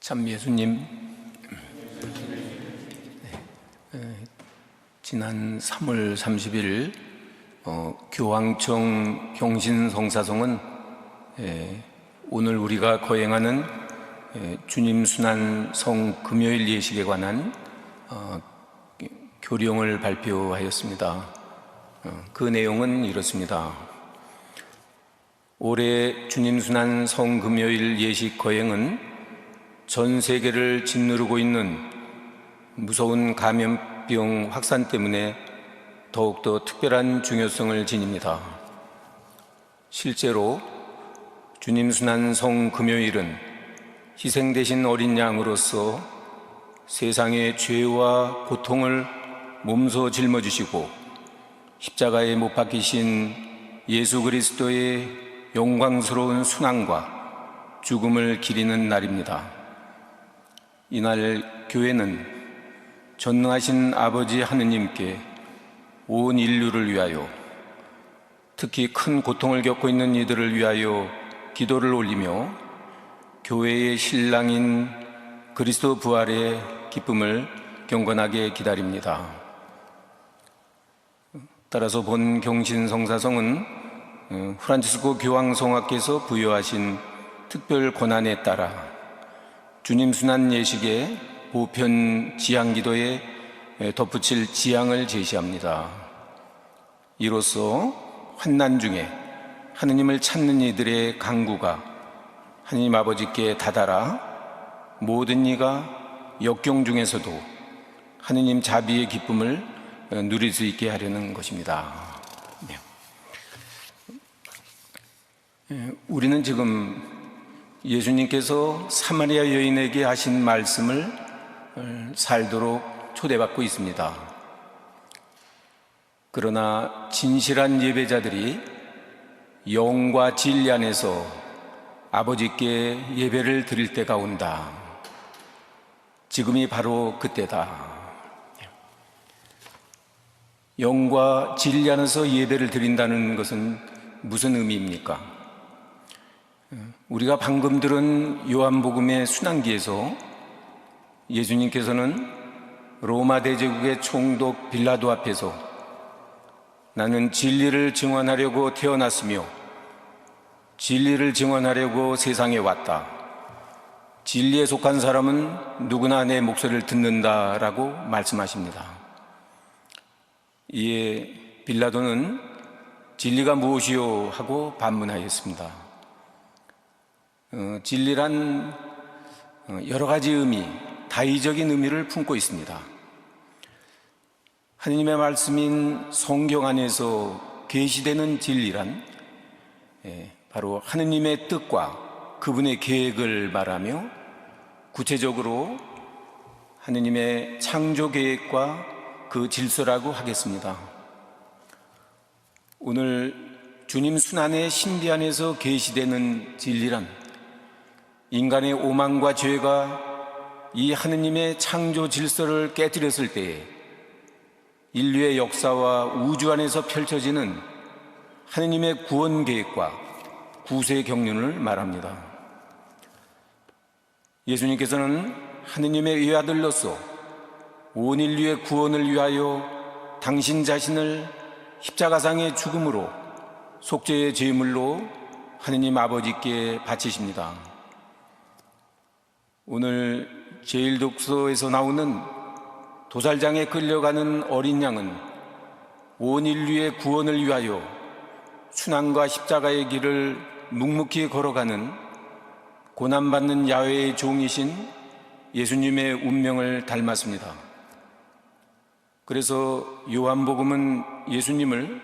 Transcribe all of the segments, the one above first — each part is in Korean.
참 예수님, 지난 3월 30일 교황청 경신성사성은 오늘 우리가 거행하는 주님 순환 성 금요일 예식에 관한 교령을 발표하였습니다. 그 내용은 이렇습니다. 올해 주님 순환 성 금요일 예식 거행은 전 세계를 짓누르고 있는 무서운 감염병 확산 때문에 더욱더 특별한 중요성을 지닙니다. 실제로 주님 순환 성 금요일은 희생 대신 어린 양으로서 세상의 죄와 고통을 몸소 짊어지시고 십자가에 못 박히신 예수 그리스도의 영광스러운 순환과 죽음을 기리는 날입니다. 이날 교회는 전능하신 아버지 하느님께 온 인류를 위하여, 특히 큰 고통을 겪고 있는 이들을 위하여 기도를 올리며 교회의 신랑인 그리스도 부활의 기쁨을 경건하게 기다립니다. 따라서 본 경신성사성은 프란치스코 교황성하께서 부여하신 특별 권한에 따라 주님 순환 예식의 보편 지향기도에 덧붙일 지향을 제시합니다. 이로써 환난 중에 하느님을 찾는 이들의 간구가 하느님 아버지께 다다라 모든 이가 역경 중에서도 하느님 자비의 기쁨을 누릴 수 있게 하려는 것입니다. 우리는 지금 예수님께서 사마리아 여인에게 하신 말씀을 살도록 초대받고 있습니다. 그러나 진실한 예배자들이 영과 진리 안에서 아버지께 예배를 드릴 때가 온다. 지금이 바로 그때다. 영과 진리 안에서 예배를 드린다는 것은 무슨 의미입니까? 우리가 방금 들은 요한복음의 순환기에서 예수님께서는 로마 대제국의 총독 빌라도 앞에서 나는 진리를 증언하려고 태어났으며 진리를 증언하려고 세상에 왔다. 진리에 속한 사람은 누구나 내 목소리를 듣는다라고 말씀하십니다. 이에 빌라도는 진리가 무엇이요? 하고 반문하였습니다. 진리란 여러 가지 의미, 다의적인 의미를 품고 있습니다. 하느님의 말씀인 성경 안에서 계시되는 진리란 바로 하느님의 뜻과 그분의 계획을 말하며 구체적으로 하느님의 창조 계획과 그 질서라고 하겠습니다. 오늘 주님 순환의 신비 안에서 계시되는 진리란 인간의 오만과 죄가 이 하느님의 창조 질서를 깨뜨렸을 때에 인류의 역사와 우주 안에서 펼쳐지는 하느님의 구원 계획과 구세 경륜을 말합니다. 예수님께서는 하느님의 외아들로서 온 인류의 구원을 위하여 당신 자신을 십자가상의 죽음으로 속죄의 제물로 하느님 아버지께 바치십니다. 오늘 제1독서에서 나오는 도살장에 끌려가는 어린 양은 온 인류의 구원을 위하여 순환과 십자가의 길을 묵묵히 걸어가는 고난받는 야훼의 종이신 예수님의 운명을 닮았습니다. 그래서 요한복음은 예수님을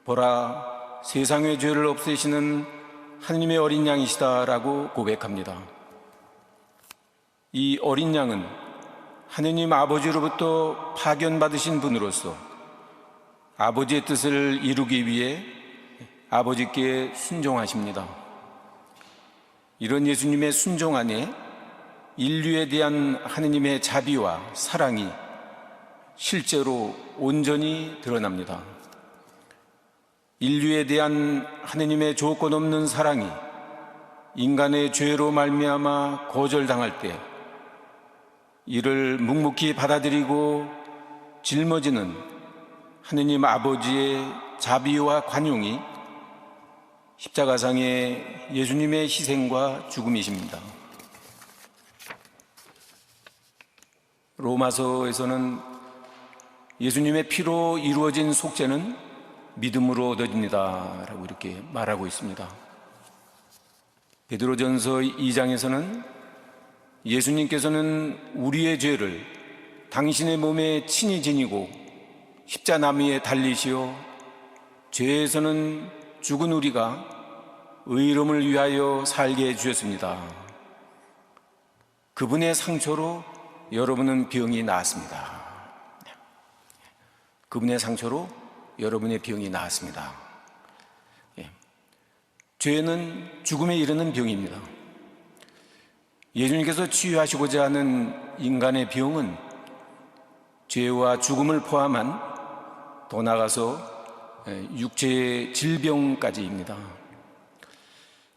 보라, 세상의 죄를 없애시는 하느님의 어린 양이시다라고 고백합니다. 이 어린 양은 하느님 아버지로부터 파견받으신 분으로서 아버지의 뜻을 이루기 위해 아버지께 순종하십니다. 이런 예수님의 순종 안에 인류에 대한 하느님의 자비와 사랑이 실제로 온전히 드러납니다. 인류에 대한 하느님의 조건 없는 사랑이 인간의 죄로 말미암아 거절당할 때 이를 묵묵히 받아들이고 짊어지는 하느님 아버지의 자비와 관용이 십자가상의 예수님의 희생과 죽음이십니다. 로마서에서는 예수님의 피로 이루어진 속죄는 믿음으로 얻어집니다 라고 이렇게 말하고 있습니다. 베드로전서 2장에서는 예수님께서는 우리의 죄를 당신의 몸에 친히 지니고 십자나무에 달리시어 죄에서는 죽은 우리가 의로움을 위하여 살게 해주셨습니다. 그분의 상처로 여러분은 병이 나았습니다. 그분의 상처로 여러분의 병이 나았습니다. 죄는 죽음에 이르는 병입니다. 예수님께서 치유하시고자 하는 인간의 병은 죄와 죽음을 포함한 더 나아가서 육체의 질병까지입니다.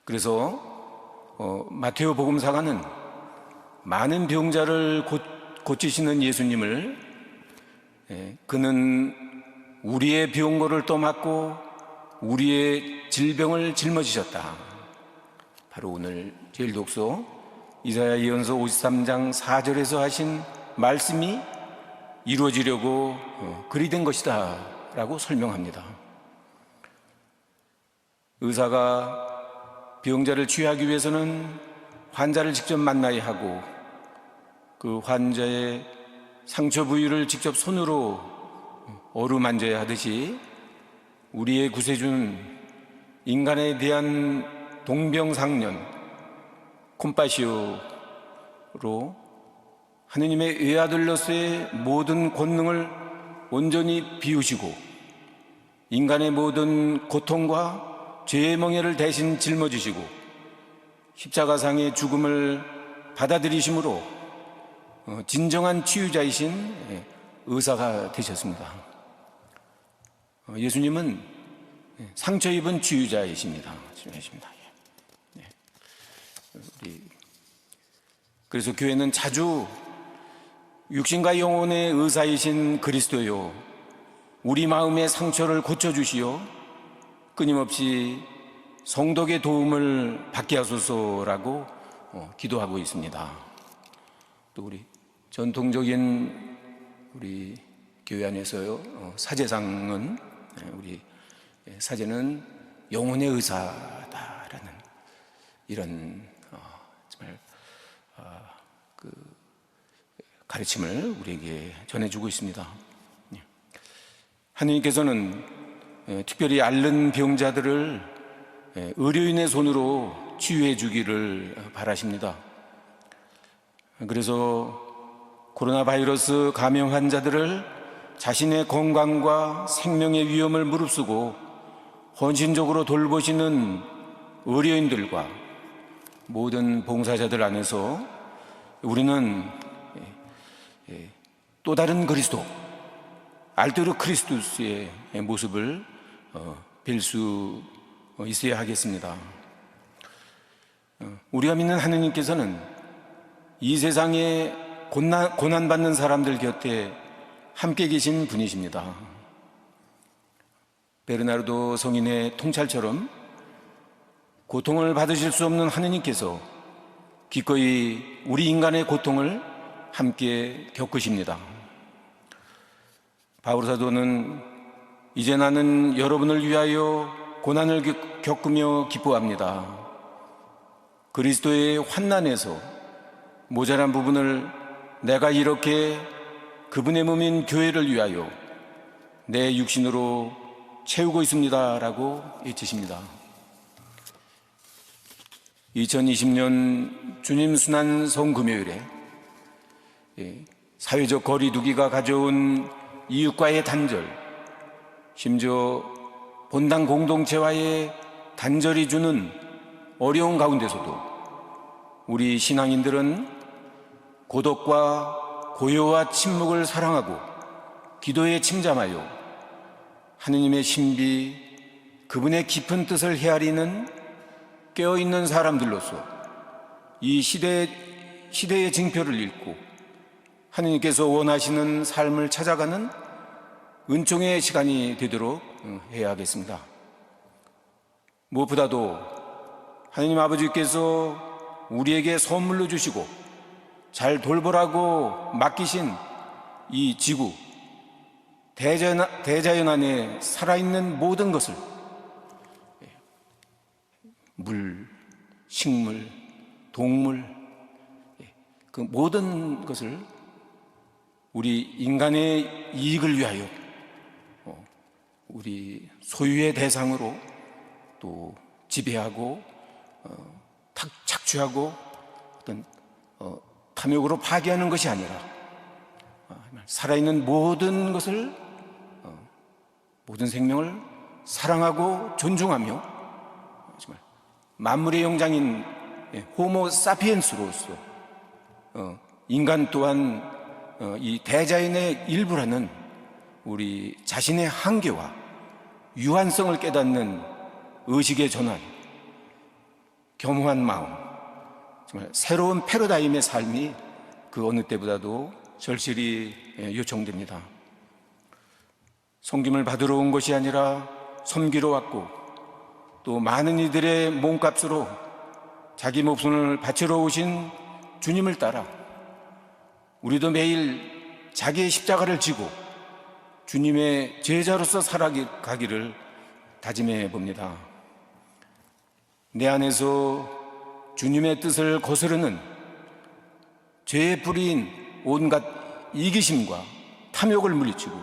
그래서 마테오 복음사가는 많은 병자를 고치시는 예수님을 그는 우리의 병고를 떠맡고 우리의 질병을 짊어지셨다. 바로 오늘 제일 독서 이사야 예언서 53장 4절에서 하신 말씀이 이루어지려고 그리 된 것이다 라고 설명합니다. 의사가 병자를 치유하기 위해서는 환자를 직접 만나야 하고 그 환자의 상처 부위를 직접 손으로 어루만져야 하듯이 우리의 구세주는 인간에 대한 동병상련 콤파시오로 하느님의 외아들로서의 모든 권능을 온전히 비우시고 인간의 모든 고통과 죄의 멍에를 대신 짊어지시고 십자가상의 죽음을 받아들이심으로 진정한 치유자이신 의사가 되셨습니다. 예수님은 상처 입은 치유자이십니다. 그래서 교회는 자주 육신과 영혼의 의사이신 그리스도요, 우리 마음의 상처를 고쳐주시어 끊임없이 성독의 도움을 받게 하소서라고 기도하고 있습니다. 또 우리 전통적인 우리 교회 안에서요, 사제상은 우리 사제는 영혼의 의사다라는 이런 정말 그 가르침을 우리에게 전해주고 있습니다. 하느님께서는 특별히 앓는 병자들을 의료인의 손으로 치유해 주기를 바라십니다. 그래서 코로나 바이러스 감염 환자들을 자신의 건강과 생명의 위험을 무릅쓰고 헌신적으로 돌보시는 의료인들과 모든 봉사자들 안에서 우리는 또 다른 그리스도, 알테르 크리스투스의 모습을 뵐 수 있어야 하겠습니다. 우리가 믿는 하느님께서는 이 세상에 고난받는 사람들 곁에 함께 계신 분이십니다. 베르나르도 성인의 통찰처럼 고통을 받으실 수 없는 하느님께서 기꺼이 우리 인간의 고통을 함께 겪으십니다. 바울 사도는 이제 나는 여러분을 위하여 고난을 겪으며 기뻐합니다. 그리스도의 환난에서 모자란 부분을 내가 이렇게 그분의 몸인 교회를 위하여 내 육신으로 채우고 있습니다 라고 외치십니다. 2020년 주님 순환 성금요일에 사회적 거리두기가 가져온 이웃과의 단절, 심지어 본당 공동체와의 단절이 주는 어려운 가운데서도 우리 신앙인들은 고독과 고요와 침묵을 사랑하고 기도에 침잠하여 하느님의 신비, 그분의 깊은 뜻을 헤아리는 깨어있는 사람들로서 이 시대의 징표를 읽고 하느님께서 원하시는 삶을 찾아가는 은총의 시간이 되도록 해야 하겠습니다. 무엇보다도 하느님 아버지께서 우리에게 선물로 주시고 잘 돌보라고 맡기신 이 지구, 대자연 안에 살아있는 모든 것을, 물, 식물, 동물, 그 모든 것을 우리 인간의 이익을 위하여 우리 소유의 대상으로 또 지배하고 착취하고 어떤 탐욕으로 파괴하는 것이 아니라 살아있는 모든 것을, 모든 생명을 사랑하고 존중하며 정말 만물의 영장인 호모 사피엔스로서 인간 또한 이 대자연의 일부라는 우리 자신의 한계와 유한성을 깨닫는 의식의 전환, 겸허한 마음, 정말 새로운 패러다임의 삶이 그 어느 때보다도 절실히 요청됩니다. 섬김을 받으러 온 것이 아니라 섬기러 왔고, 또 많은 이들의 몸값으로 자기 목숨을 바치러 오신 주님을 따라 우리도 매일 자기의 십자가를 지고 주님의 제자로서 살아가기를 다짐해 봅니다. 내 안에서 주님의 뜻을 거스르는 죄의 뿌리인 온갖 이기심과 탐욕을 물리치고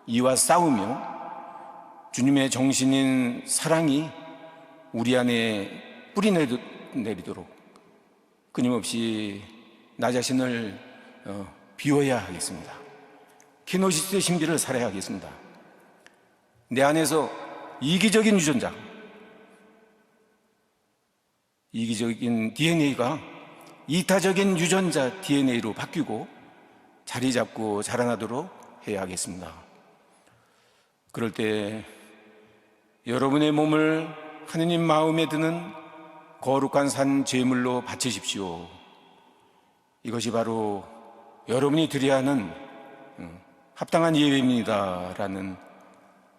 이와 싸우며 주님의 정신인 사랑이 우리 안에 뿌리 내리도록 끊임없이 나 자신을 비워야 하겠습니다. 키노시스의 신비를 살아야 하겠습니다. 내 안에서 이기적인 유전자, 이기적인 DNA가 이타적인 유전자 DNA로 바뀌고 자리 잡고 자라나도록 해야 하겠습니다. 그럴 때 여러분의 몸을 하느님 마음에 드는 거룩한 산 제물로 바치십시오. 이것이 바로 여러분이 드려야 하는 합당한 예배입니다 라는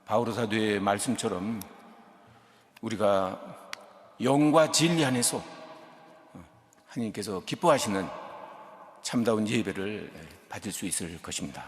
바오로 사도의 말씀처럼 우리가 영과 진리 안에서 하나님께서 기뻐하시는 참다운 예배를 받을 수 있을 것입니다.